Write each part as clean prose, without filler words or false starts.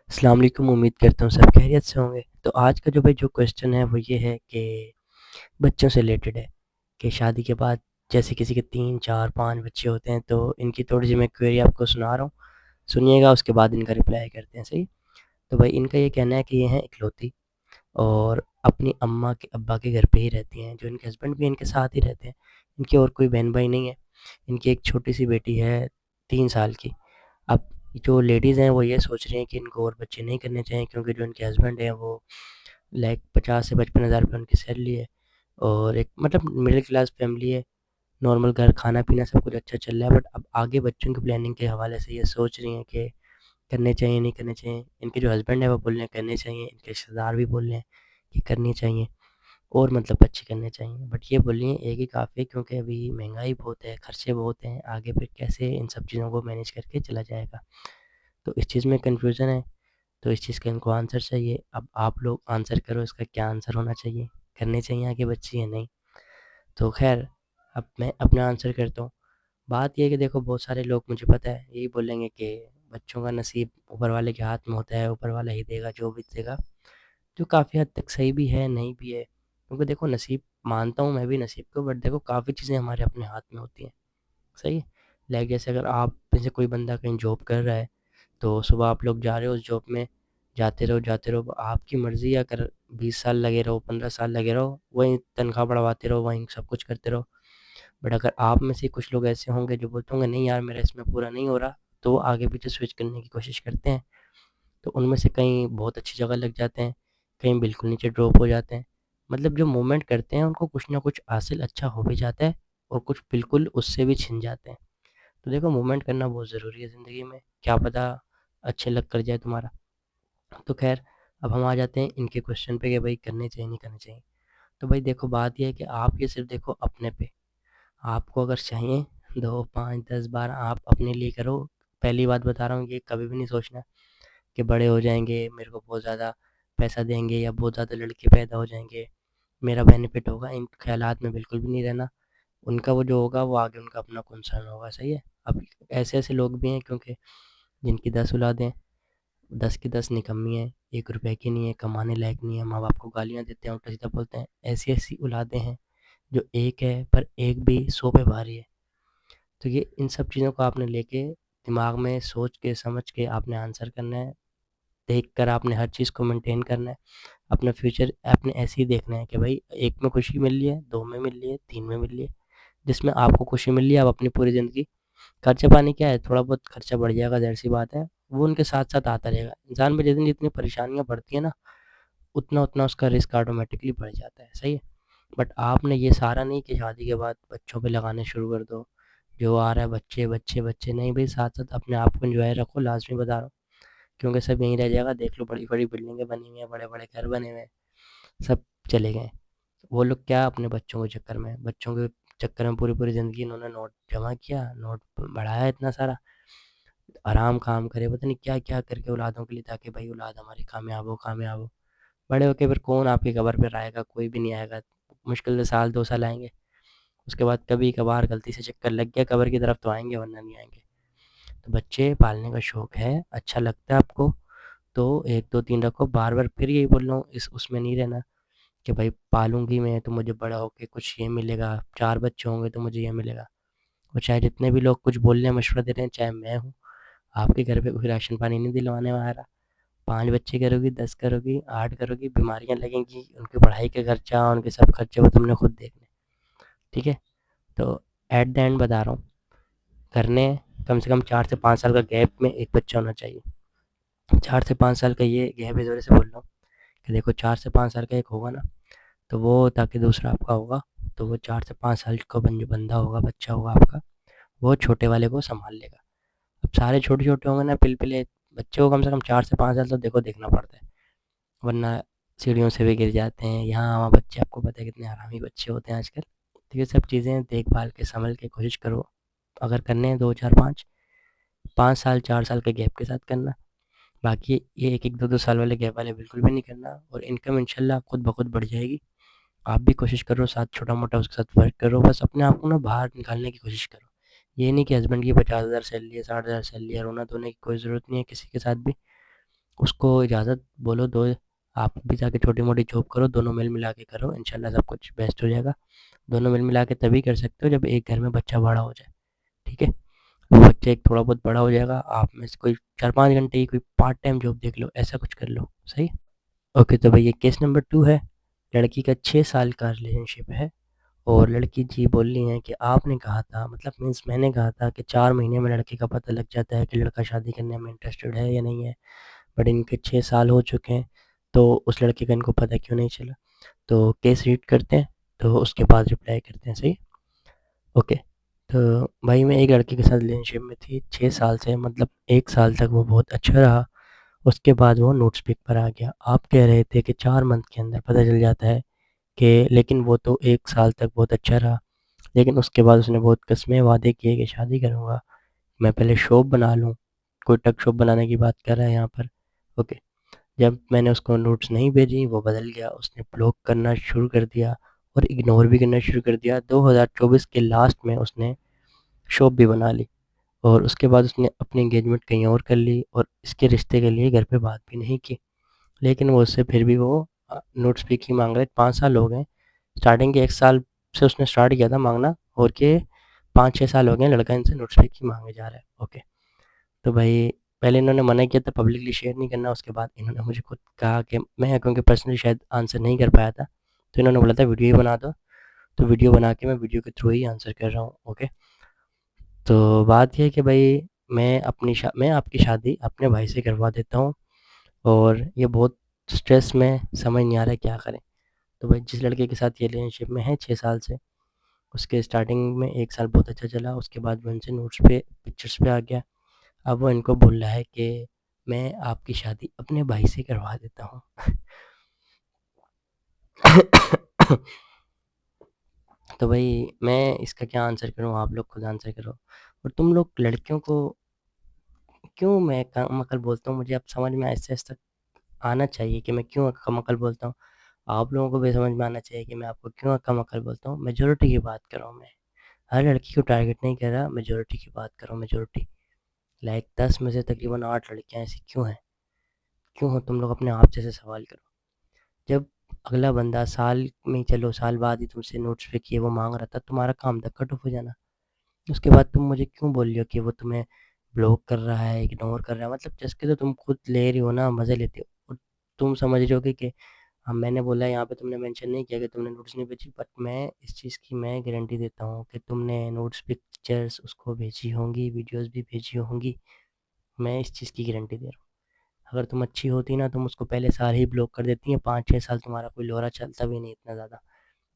अस्सलाम वालेकुम, उम्मीद करता हूँ सब खैरियत से होंगे। तो आज का जो क्वेश्चन है वो ये है कि बच्चों से रिलेटेड है कि शादी के बाद जैसे किसी के 3, 4, 5 बच्चे होते हैं तो इनकी थोड़ी-सी मैं क्वेरी आपको सुना रहा हूँ। सुनिएगा उसके बाद इनका रिप्लाई करते हैं, सही? तो भाई इनका ये कहना है कि ये हैं इकलौती और अपनी अम्मा के अब्बा के घर पे ही रहती हैं, जो इनके हस्बैंड भी इनके साथ ही रहते हैं। इनकी और कोई बहन-भाई नहीं है। इनकी एक छोटी-सी बेटी है 3 साल की। अब जो लेडीज़ हैं वो ये सोच रही हैं कि इनको और बच्चे नहीं करने चाहिए क्योंकि जो इनके हस्बैंड हैं वो लाइक 50 से 55 हज़ार रुपये उनकी सैलरी है और एक मतलब मिडिल क्लास फैमिली है। नॉर्मल घर खाना-पीना सब कुछ अच्छा चल रहा है, बट अब आगे बच्चों की प्लानिंग के हवाले से ये सोच रही हैं कि करने चाहिए, नहीं करने चाहिए। इनके जो हस्बैंड है वो बोल रहे हैं करने चाहिए, इनके रिश्तेदार भी बोल रहे हैं कि करनी चाहिए और मतलब बच्चे करने चाहिए। बट ये बोल रही हैं एक ही काफ़ी है क्योंकि अभी महँगाई बहुत है, खर्चे बहुत हैं, आगे फिर कैसे इन सब चीज़ों को मैनेज करके चला जाएगा। तो इस चीज़ में कन्फ्यूज़न है, तो इस चीज़ का इनको आंसर चाहिए। अब आप लोग आंसर करो इसका क्या आंसर होना चाहिए? करने चाहिए आगे बच्चे या नहीं? तो ख़ैर अब मैं अपना आंसर करता हूँ। बात ये है कि देखो बहुत सारे लोग मुझे पता है यही बोलेंगे कि बच्चों का नसीब ऊपर वाले के हाथ में होता है, ऊपर वाला ही देगा जो भी देगा, जो काफ़ी हद तक सही भी है, नहीं भी है। क्योंकि देखो नसीब मानता हूँ मैं भी नसीब को, बट देखो काफ़ी चीज़ें हमारे अपने हाथ में होती हैं, सही है? लाइक जैसे अगर आप में से कोई बंदा कहीं जॉब कर रहा है तो सुबह आप लोग जा रहे हो उस जॉब में, जाते रहो, आपकी मर्ज़ी है। अगर 20 साल लगे रहो, 15 साल लगे रहो, वहीं तनख्वाह बढ़वाते रहो, वहीं सब कुछ करते रहो। बट अगर आप में से कुछ लोग ऐसे होंगे जो बोलते होंगे नहीं यार मेरा इसमें पूरा नहीं हो रहा, तो वो आगे पीछे स्विच करने की कोशिश करते हैं। तो उनमें से कई बहुत अच्छी जगह लग जाते हैं, कहीं बिल्कुल नीचे ड्रॉप हो जाते हैं। मतलब जो मूवमेंट करते हैं उनको कुछ ना कुछ हासिल अच्छा हो भी जाता है और कुछ बिल्कुल उससे भी छिन जाते हैं। तो देखो मूवमेंट करना बहुत ज़रूरी है ज़िंदगी में, क्या पता अच्छे लक कर जाए तुम्हारा। तो ख़ैर अब हम आ जाते हैं इनके क्वेश्चन पे कि भाई करने चाहिए, नहीं करने चाहिए। तो भाई देखो बात ये है कि आप ये सिर्फ़ देखो अपने पे, आपको अगर चाहिए 2, 5, 10, 12 आप अपने लिए करो। पहली बात बता रहा हूँ ये कभी भी नहीं सोचना कि बड़े हो जाएँगे, मेरे को बहुत ज़्यादा पैसा देंगे या बहुत ज़्यादा लड़के पैदा हो जाएँगे, मेरा बेनिफिट होगा, इन ख़्यालात में बिल्कुल भी नहीं रहना। उनका वो जो होगा वो आगे उनका अपना कंसर्न होगा, सही है? अब ऐसे-ऐसे लोग भी हैं क्योंकि जिनकी 10 औलादें, 10 की 10 निकम्मी हैं, 1 रुपए की नहीं है, कमाने लायक नहीं है, माँ-बाप को गालियाँ देते हैं, उल्टा-सीधा बोलते हैं। ऐसी-ऐसी औलादें हैं जो एक है पर एक भी 100 पे भारी है। तो ये इन सब चीज़ों को आपने लेके दिमाग में सोच के समझ के आपने आंसर करना है, देख कर आपने हर चीज़ को मेंटेन करना है। अपना फ्यूचर आपने ऐसे ही देखना है कि भाई 1 में खुशी मिल रही है, 2 में मिल रही है, 3 में मिल रही है। जिसमें आपको खुशी मिल रही है आप अपनी पूरी ज़िंदगी खर्चा पानी क्या है, थोड़ा बहुत खर्चा बढ़ जाएगा, ज़ाहिर-सी बात है। वो उनके साथ-साथ आता रहेगा। इंसान में जितनी-जितनी परेशानियाँ बढ़ती हैं ना, उतना-उतना उसका रिस्क ऑटोमैटिकली बढ़ जाता है, सही है? बट आपने ये सारा नहीं कि शादी के बाद बच्चों पे लगाने शुरू कर दो। जो आ रहा है बच्चे, बच्चे, बच्चे, नहीं भई साथ-साथ अपने आप को एन्जॉय रखो, लाज़मी बता रहा हूँ। क्योंकि सब यहीं रह जाएगा, देख लो बड़ी-बड़ी बिल्डिंगें बनी हुई हैं, बड़े-बड़े घर बने हुए हैं, सब चले गए। वो लोग क्या अपने बच्चों के चक्कर में, बच्चों के चक्कर में पूरी-पूरी ज़िंदगी इन्होंने नोट जमा किया, नोट बढ़ाया इतना सारा, आराम काम करे, पता नहीं क्या-क्या करके औलादों के लिए ताकि भाई औलाद हमारी कामयाब हो, कामयाब हो। बड़े होके फिर कौन आपकी कब्र पे आएगा? कोई भी नहीं आएगा। मुश्किल से साल 2 साल आएँगे। उसके बाद कभी-कभार गलती से चक्कर लग गया कब्र की तरफ तो आएँगे वरना नहीं आएँगे। तो बच्चे पालने का शौक है, अच्छा लगता है आपको तो 1, 2, 3 रखो। बार-बार फिर यही बोल रहा हूँ इस उसमें नहीं रहना कि भाई पालूँगी मैं तो मुझे बड़ा होके कुछ ये मिलेगा, 4 बच्चे होंगे तो मुझे ये मिलेगा। और चाहे जितने भी लोग कुछ बोल रहे हैं, मशवरा दे रहे हैं, चाहे मैं हूँ, आपके घर पे कोई राशन पानी नहीं दिलवाने वाला। 5 बच्चे करोगी, 10 करोगी, 8 करोगी, बीमारियाँ लगेंगी, उनकी पढ़ाई का खर्चा, उनके सब खर्चे वो तुमने खुद देखने, ठीक है? तो एट द एंड बता रहा हूँ, करने कम से कम 4 से 5 साल का गैप में एक बच्चा होना चाहिए। 4 से 5 साल का ये गैप इस वजह से बोल रहा हूँ कि देखो 4 से 5 साल का एक होगा ना, तो वो ताकि दूसरा आपका होगा, तो वो 4 से 5 साल का बंदा होगा, बच्चा होगा आपका, वो छोटे वाले को सँभाल लेगा। अब सारे छोटे-छोटे होंगे ना पिलपिले, बच्चे को कम से कम 4 से 5 साल तो देखो देखना पड़ता है, वरना सीढ़ियों से भी गिर जाते हैं। यहाँ-वहाँ बच्चे आपको पता है कितने हरामी बच्चे होते हैं आजकल। तो ये सब चीज़ें देखभाल के, सँभल के कोशिश करो। अगर करने हैं 2, 4, 5 साल, 4 साल के गैप के साथ करना। बाकी ये 1-1, 2-2 साल वाले गैप वाले बिल्कुल भी नहीं करना और इनकम इंशाल्लाह खुद ब खुद बढ़ जाएगी। आप भी कोशिश करो साथ छोटा-मोटा उसके साथ वर्क करो, बस अपने आप को ना बाहर निकालने की कोशिश करो। ये नहीं कि हस्बैंड की 50,000 सैलरी है, 60,000 सैलरी है, रोना-धोने की कोई ज़रूरत नहीं है किसी के साथ भी। उसको इजाज़त बोलो दो, आप भी जाके छोटी-मोटी जॉब करो, दोनों मिल-मिला के करो, इंशाल्लाह सब कुछ बेस्ट हो जाएगा। दोनों मिल-मिला के तभी कर सकते हो जब एक घर में बच्चा बड़ा हो जाए, ठीक है? वो बच्चा एक थोड़ा बहुत बड़ा हो जाएगा, आप में से कोई 4-5 घंटे की कोई पार्ट टाइम जॉब देख लो, ऐसा कुछ कर लो, सही? ओके, तो भाई ये केस नंबर 2 है। लड़की का 6 साल का रिलेशनशिप है और लड़की जी बोल रही हैं कि आपने कहा था, मतलब मीन्स मैंने कहा था कि 4 महीने में लड़के का पता लग जाता है कि लड़का शादी करने में इंटरेस्टेड है या नहीं है। बट इनके 6 साल हो चुके हैं, तो उस लड़के का इनको पता क्यों नहीं चला? तो केस रीड करते हैं, तो उसके बाद रिप्लाई करते हैं, सही? ओके। तो भाई मैं एक लड़के के साथ रिलेशनशिप में थी 6 साल से, मतलब 1 साल तक वो बहुत अच्छा रहा। उसके बाद वो नोट्स पिक पर आ गया। आप कह रहे थे कि 4 मंथ के अंदर पता चल जाता है कि, लेकिन वो तो 1 साल तक बहुत अच्छा रहा। लेकिन उसके बाद उसने बहुत कस्में वादे किए कि शादी करूँगा, मैं पहले शॉप बना लूँ। कोई टक शॉप बनाने की बात कर रहा है यहाँ पर। ओके। जब मैंने उसको नोट्स नहीं भेजी, वो बदल गया, उसने ब्लॉक करना शुरू कर दिया और इग्नोर भी करना शुरू कर दिया। 2024 के लास्ट में उसने शॉप भी बना ली और उसके बाद उसने अपनी एंगेजमेंट कहीं और कर ली और इसके रिश्ते के लिए घर पे बात भी नहीं की। लेकिन वो उससे फिर भी वो नोट्स भी की मांग रहे। 5 साल हो गए, स्टार्टिंग के 1 साल से उसने स्टार्ट किया था मांगना, और के 5-6 साल हो गए लड़का इनसे नोट्स भी की मांगे जा रहा है। ओके। तो भाई पहले इन्होंने मना किया था पब्लिकली शेयर नहीं करना, उसके बाद इन्होंने मुझे खुद कहा कि मैं, क्योंकि पर्सनली शायद आंसर नहीं कर पाया था, तो इन्होंने बोला था वीडियो ही बना दो। तो वीडियो बना के मैं वीडियो के थ्रू ही आंसर कर रहा हूँ। ओके। तो बात ये है कि भाई मैं आपकी शादी अपने भाई से करवा देता हूँ और ये बहुत स्ट्रेस में, समझ नहीं आ रहा है क्या करें। तो भाई जिस लड़के के साथ ये रिलेशनशिप में है 6 साल से, उसके स्टार्टिंग में 1 साल बहुत अच्छा चला, उसके बाद वो इनसे नोट्स पे पिक्चर्स पे आ गया। अब वो इनको बोल रहा है कि मैं आपकी शादी अपने भाई से करवा देता हूँ। तो भाई मैं इसका क्या आंसर करूँ, आप लोग खुद आंसर करो। और तुम लोग लड़कियों को क्यों मैं कम अकल बोलता हूँ, मुझे अब समझ में ऐसे-ऐसे आना चाहिए कि मैं क्यों कम अकल बोलता हूँ। आप लोगों को भी समझ में आना चाहिए कि मैं आपको क्यों कम अकल बोलता हूँ। मेजॉरिटी की बात कर रहा हूँ मैं। हर लड़की को टारगेट नहीं कर रहा, मेजॉरिटी की बात कर रहा हूँ, मेजॉरिटी। लाइक 10 में से तकरीबन 8 लड़कियाँ ऐसी क्यों हैं? क्यों हो तुम लोग, अपने आप से सवाल करो। जब अगला बंदा साल में, चलो साल बाद ही तुमसे नोट्स पे किए वो मांग रहा था, तुम्हारा काम था कट ऑफ हो जाना। उसके बाद तुम मुझे क्यों बोल रही हो कि वो तुम्हें ब्लॉक कर रहा है, इग्नोर कर रहा है? मतलब जैसे तो तुम खुद ले रही हो ना, मज़े लेते हो। और तुम समझ रहे हो कि हाँ, मैंने बोला यहाँ पे, तुमने मेंशन नहीं किया कि तुमने नोट्स नहीं भेजी, बट मैं इस चीज़ की मैं गारंटी देता हूँ कि तुमने नोट्स पिक्चर्स उसको भेजी होंगी, वीडियोस भी भेजी होंगी। मैं इस चीज़ की गारंटी दे रहा हूँ। अगर तुम अच्छी होती ना, तुम उसको पहले साल ही ब्लॉक कर देती हैं। 5-6 साल तुम्हारा कोई लौरा चलता भी नहीं इतना ज़्यादा।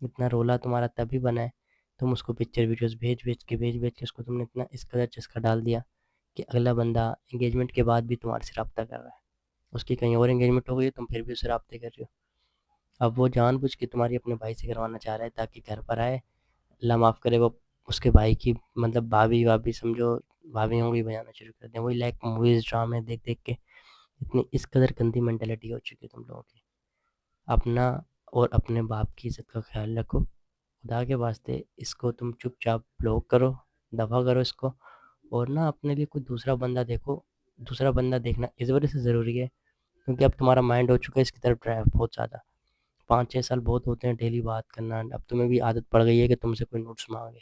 इतना रोला तुम्हारा तभी बना है। तुम उसको पिक्चर वीडियोस भेज भेज के उसको तुमने इतना इस कदर चस्का डाल दिया कि अगला बंदा एंगेजमेंट के बाद भी तुम्हारे से रब्ता कर रहा है। उसकी कहीं और एंगेजमेंट हो गई है, तुम फिर भी उससे रब्ते कर रहे हो। अब वो जानबूझ के तुम्हारी अपने भाई से करवाना चाह रहा है ताकि घर पर आए, अल्लाह माफ़ करे, वो उसके भाई की मतलब भाभी वाभी समझो, भाभीयों भी बजाना शुरू कर दें। वही लाइक मूवीज़ ड्रामे देख देख के इतनी इस कदर गंदी मेंटेलिटी हो चुकी है तुम लोगों की। अपना और अपने बाप की इज़्ज़त का ख़्याल रखो। खुदा के वास्ते इसको तुम चुपचाप ब्लॉक करो, दफ़ा करो इसको, और ना अपने लिए कोई दूसरा बंदा देखो। दूसरा बंदा देखना इस वजह से ज़रूरी है क्योंकि अब तुम्हारा माइंड हो चुका है इसकी तरफ ड्राइव बहुत ज़्यादा। 5-6 साल बहुत होते हैं डेली बात करना। अब तुम्हें भी आदत पड़ गई है कि तुमसे कोई नोट्स मांगे,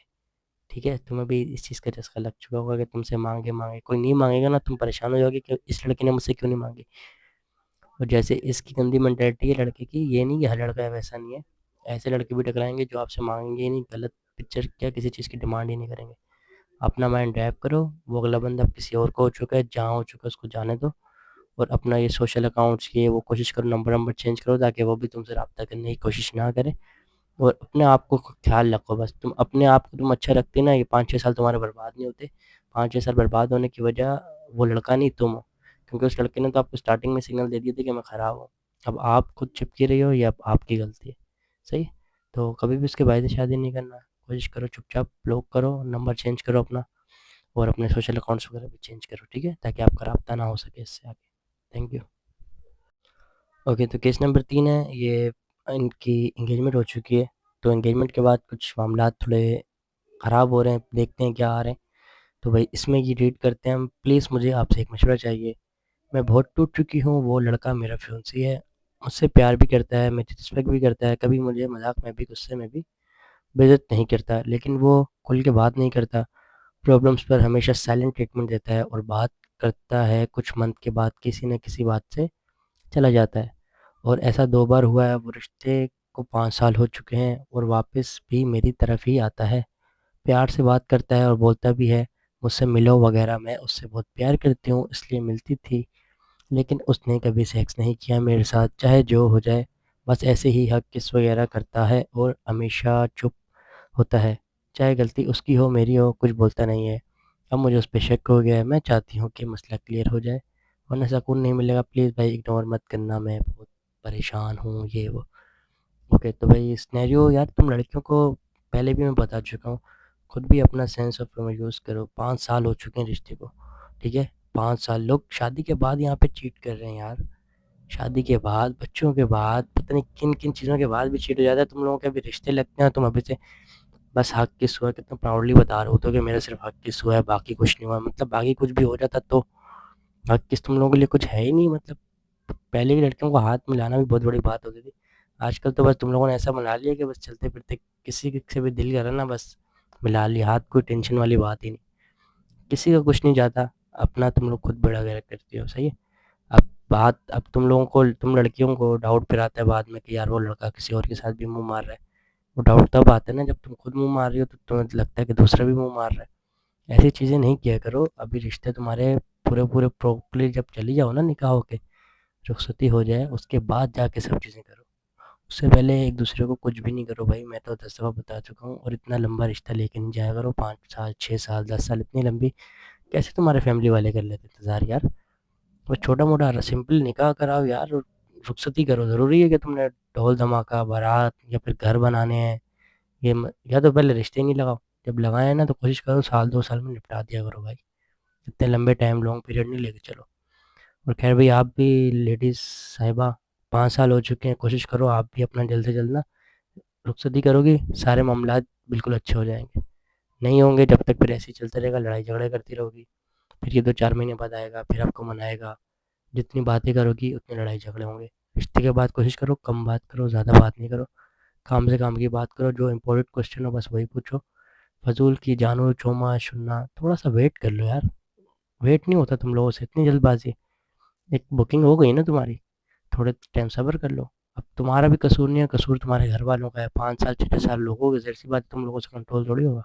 ठीक है? तुम्हें भी इस चीज़ का चस्का लग चुका होगा कि तुमसे मांगे मांगे, कोई नहीं मांगेगा ना, तुम परेशान हो जाओगे कि इस लड़के ने मुझसे क्यों नहीं मांगी। और जैसे इसकी गंदी मेंटेलिटी है लड़के की, ये नहीं कि हर लड़का है वैसा नहीं है। ऐसे लड़के भी टकराएंगे जो आपसे मांगेंगे ही नहीं, गलत पिक्चर क्या किसी चीज़ की डिमांड ही नहीं करेंगे। अपना माइंड ड्राइव करो। वो अगला बंदा अब किसी और को हो चुका है, जहाँ हो चुका है उसको जाने दो। और अपना ये सोशल अकाउंट्स ये वो कोशिश करो, नंबर नंबर चेंज करो ताकि वो भी तुमसे रब्ता करने की कोशिश ना करे। और अपने आप को ख्याल रखो बस। तुम अपने आप को तुम अच्छा रखते ना, ये 5-6 साल तुम्हारे बर्बाद नहीं होते। 5-6 साल बर्बाद होने की वजह वो लड़का नहीं, तुम हो। क्योंकि उस लड़के ने तो आपको स्टार्टिंग में सिग्नल दे दिए थे कि मैं ख़राब हूँ। अब आप खुद चिपकी रही हो, ये अब आपकी गलती है, सही? तो कभी भी उसके भाई से शादी नहीं करना। कोशिश करो चुपचाप ब्लॉक करो, नंबर चेंज करो अपना, और अपने सोशल अकाउंट्स वगैरह भी चेंज करो, ठीक है? ताकि आपका राब्ता ना हो सके इससे आगे। Thank you. ओके, तो केस नंबर 3 है ये। इनकी एंगेजमेंट हो चुकी है, तो एंगेजमेंट के बाद कुछ मामलात थोड़े ख़राब हो रहे हैं, देखते हैं क्या आ रहे हैं। तो भाई इसमें ये रीड करते हैं हम। प्लीज़ मुझे आपसे एक मशवरा चाहिए मैं बहुत टूट चुकी हूँ, वो लड़का मेरा फियांसी है, मुझसे प्यार भी करता है, मेरी रिस्पेक्ट भी करता है, कभी मुझे मज़ाक में भी, गुस्से में भी बेइज़्ज़त नहीं करता, लेकिन वो खुल के बात नहीं करता। प्रॉब्लम्स पर हमेशा साइलेंट ट्रीटमेंट देता है और बात करता है कुछ मंथ के बाद किसी न किसी बात से चला जाता है। और ऐसा 2 बार हुआ है, वो रिश्ते को 5 साल हो चुके हैं और वापस भी मेरी तरफ ही आता है। प्यार से बात करता है और बोलता भी है, मुझसे मिलो वगैरह, मैं उससे बहुत प्यार करती हूँ इसलिए मिलती थी। लेकिन उसने कभी सेक्स नहीं किया मेरे साथ, चाहे जो हो जाए। बस ऐसे ही हग किस वगैरह करता है और हमेशा चुप होता है। चाहे गलती उसकी हो मेरी हो, कुछ बोलता नहीं है। अब मुझे उस पे शक हो गया है, मैं चाहती हूँ कि मसला क्लियर हो जाए, वरना सुकून नहीं मिलेगा। प्लीज़ भाई इग्नोर मत करना, मैं बहुत परेशान हूँ, ये वो। ओके, तो भाई सिनेरियो यार, तुम लड़कियों को पहले भी मैं बता चुका हूँ, खुद भी अपना सेंस ऑफ ह्यूमर यूज़ करो। 5 साल हो चुके हैं रिश्ते को, ठीक है? 5 साल, लोग शादी के बाद यहाँ पे चीट कर रहे हैं यार। शादी के बाद, बच्चों के बाद, पता नहीं किन-किन चीज़ों के बाद भी चीट हो जाता है। तुम लोगों के अभी रिश्ते लगते हैं, तुम अभी से बस हक किस हुआ, कितना प्राउडली बता रहे हो तो कि मेरा सिर्फ हक किस हुआ है, बाकी कुछ नहीं हुआ। मतलब बाकी कुछ भी हो जाता तो हक किस तुम लोगों के लिए कुछ है ही नहीं। मतलब पहले की लड़कियों को हाथ मिलाना भी बहुत बड़ी बात होती थी। आजकल तो बस तुम लोगों ने ऐसा बना लिया कि बस चलते फिरते किसी से भी दिल करा ना, बस मिला लिया हाथ, कोई टेंशन वाली बात ही नहीं। किसी का कुछ नहीं जाता, अपना तुम लोग खुद बेड़ा गर्क करती हो, सही है। अब तुम लोगों को, तुम लड़कियों को डाउट फिर आता है बाद में कि यार वो लड़का किसी और के साथ भी मुंह मार रहा है। वो डाउट तब आता है ना जब तुम खुद मुंह मार रही हो, तो तुम्हें लगता है कि दूसरा भी मुंह मार रहा है। ऐसी चीज़ें नहीं किया करो। अभी रिश्ते तुम्हारे पूरे पूरे प्रॉपरली जब चली जाओ ना, निकाह होके रुखसती हो जाए, उसके बाद जाके सब चीज़ें करो। उससे पहले एक दूसरे को कुछ भी नहीं करो भाई। मैं तो 10 दफ़ा बता चुका हूँ। और इतना लंबा रिश्ता लेके नहीं जाया करो, 5 साल 6 साल 10 साल, इतनी लंबी कैसे तुम्हारे फैमिली वाले कर लेते इंतज़ार यार। बस छोटा मोटा सिंपल निकाह कराओ यार, और रुखसती करो। ज़रूरी है कि तुमने ढोल धमाका, बारात या फिर घर बनाने हैं, या तो पहले रिश्ते नहीं लगाओ। जब लगाए ना तो कोशिश करो साल 2 साल में निपटा दिया करो भाई। इतने लंबे टाइम, लॉन्ग पीरियड नहीं लेके चलो। और खैर भाई, आप भी लेडीज़ साहिबा, 5 साल हो चुके हैं, कोशिश करो आप भी अपना जल्द से जल्द ना रुखसती करोगी, सारे मामला बिल्कुल अच्छे हो जाएंगे। नहीं होंगे जब तक फिर ऐसे ही चलता रहेगा, लड़ाई झगड़े करती रहोगी। फिर ये 2 4 महीने बाद आएगा, फिर आपको मनाएगा। जितनी बातें करोगी उतनी लड़ाई झगड़े होंगे। रिश्ते के बाद कोशिश करो कम बात करो, ज़्यादा बात नहीं करो। काम से काम की बात करो, जो इम्पोर्टेंट क्वेश्चन हो बस वही पूछो। फजूल की जानू चोमा शुन्ना, थोड़ा सा वेट कर लो यार। वेट नहीं होता तुम लोगों से, इतनी जल्दबाजी। एक बुकिंग हो गई ना तुम्हारी, थोड़े टाइम सब्र कर लो। अब तुम्हारा भी कसूर नहीं है, कसूर तुम्हारे घर वालों का है। 5 साल 6 साल लोगों की, ज़ाहिर सी बात तुम लोगों से कंट्रोल थोड़ी होगा।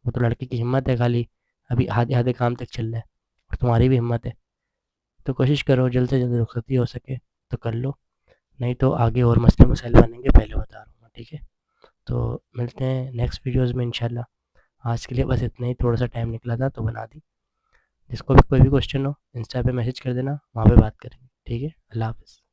वो तो लड़के की हिम्मत है खाली, अभी आधे आधे काम तक चल रहा है। और तुम्हारी भी हिम्मत है। तो कोशिश करो जल्द से जल्द रुखसती हो सके तो कर लो, नहीं तो आगे और मसले मसाइल बनेंगे, पहले बता रहा हूँ, ठीक है। तो मिलते हैं नेक्स्ट वीडियोज़ में इंशाल्लाह। आज के लिए बस इतना ही, थोड़ा सा टाइम निकला था तो बना दी। जिसको भी कोई भी क्वेश्चन हो इंस्टा पे मैसेज कर देना, वहाँ पे बात करेंगे, ठीक है। अल्लाह हाफ़िज़।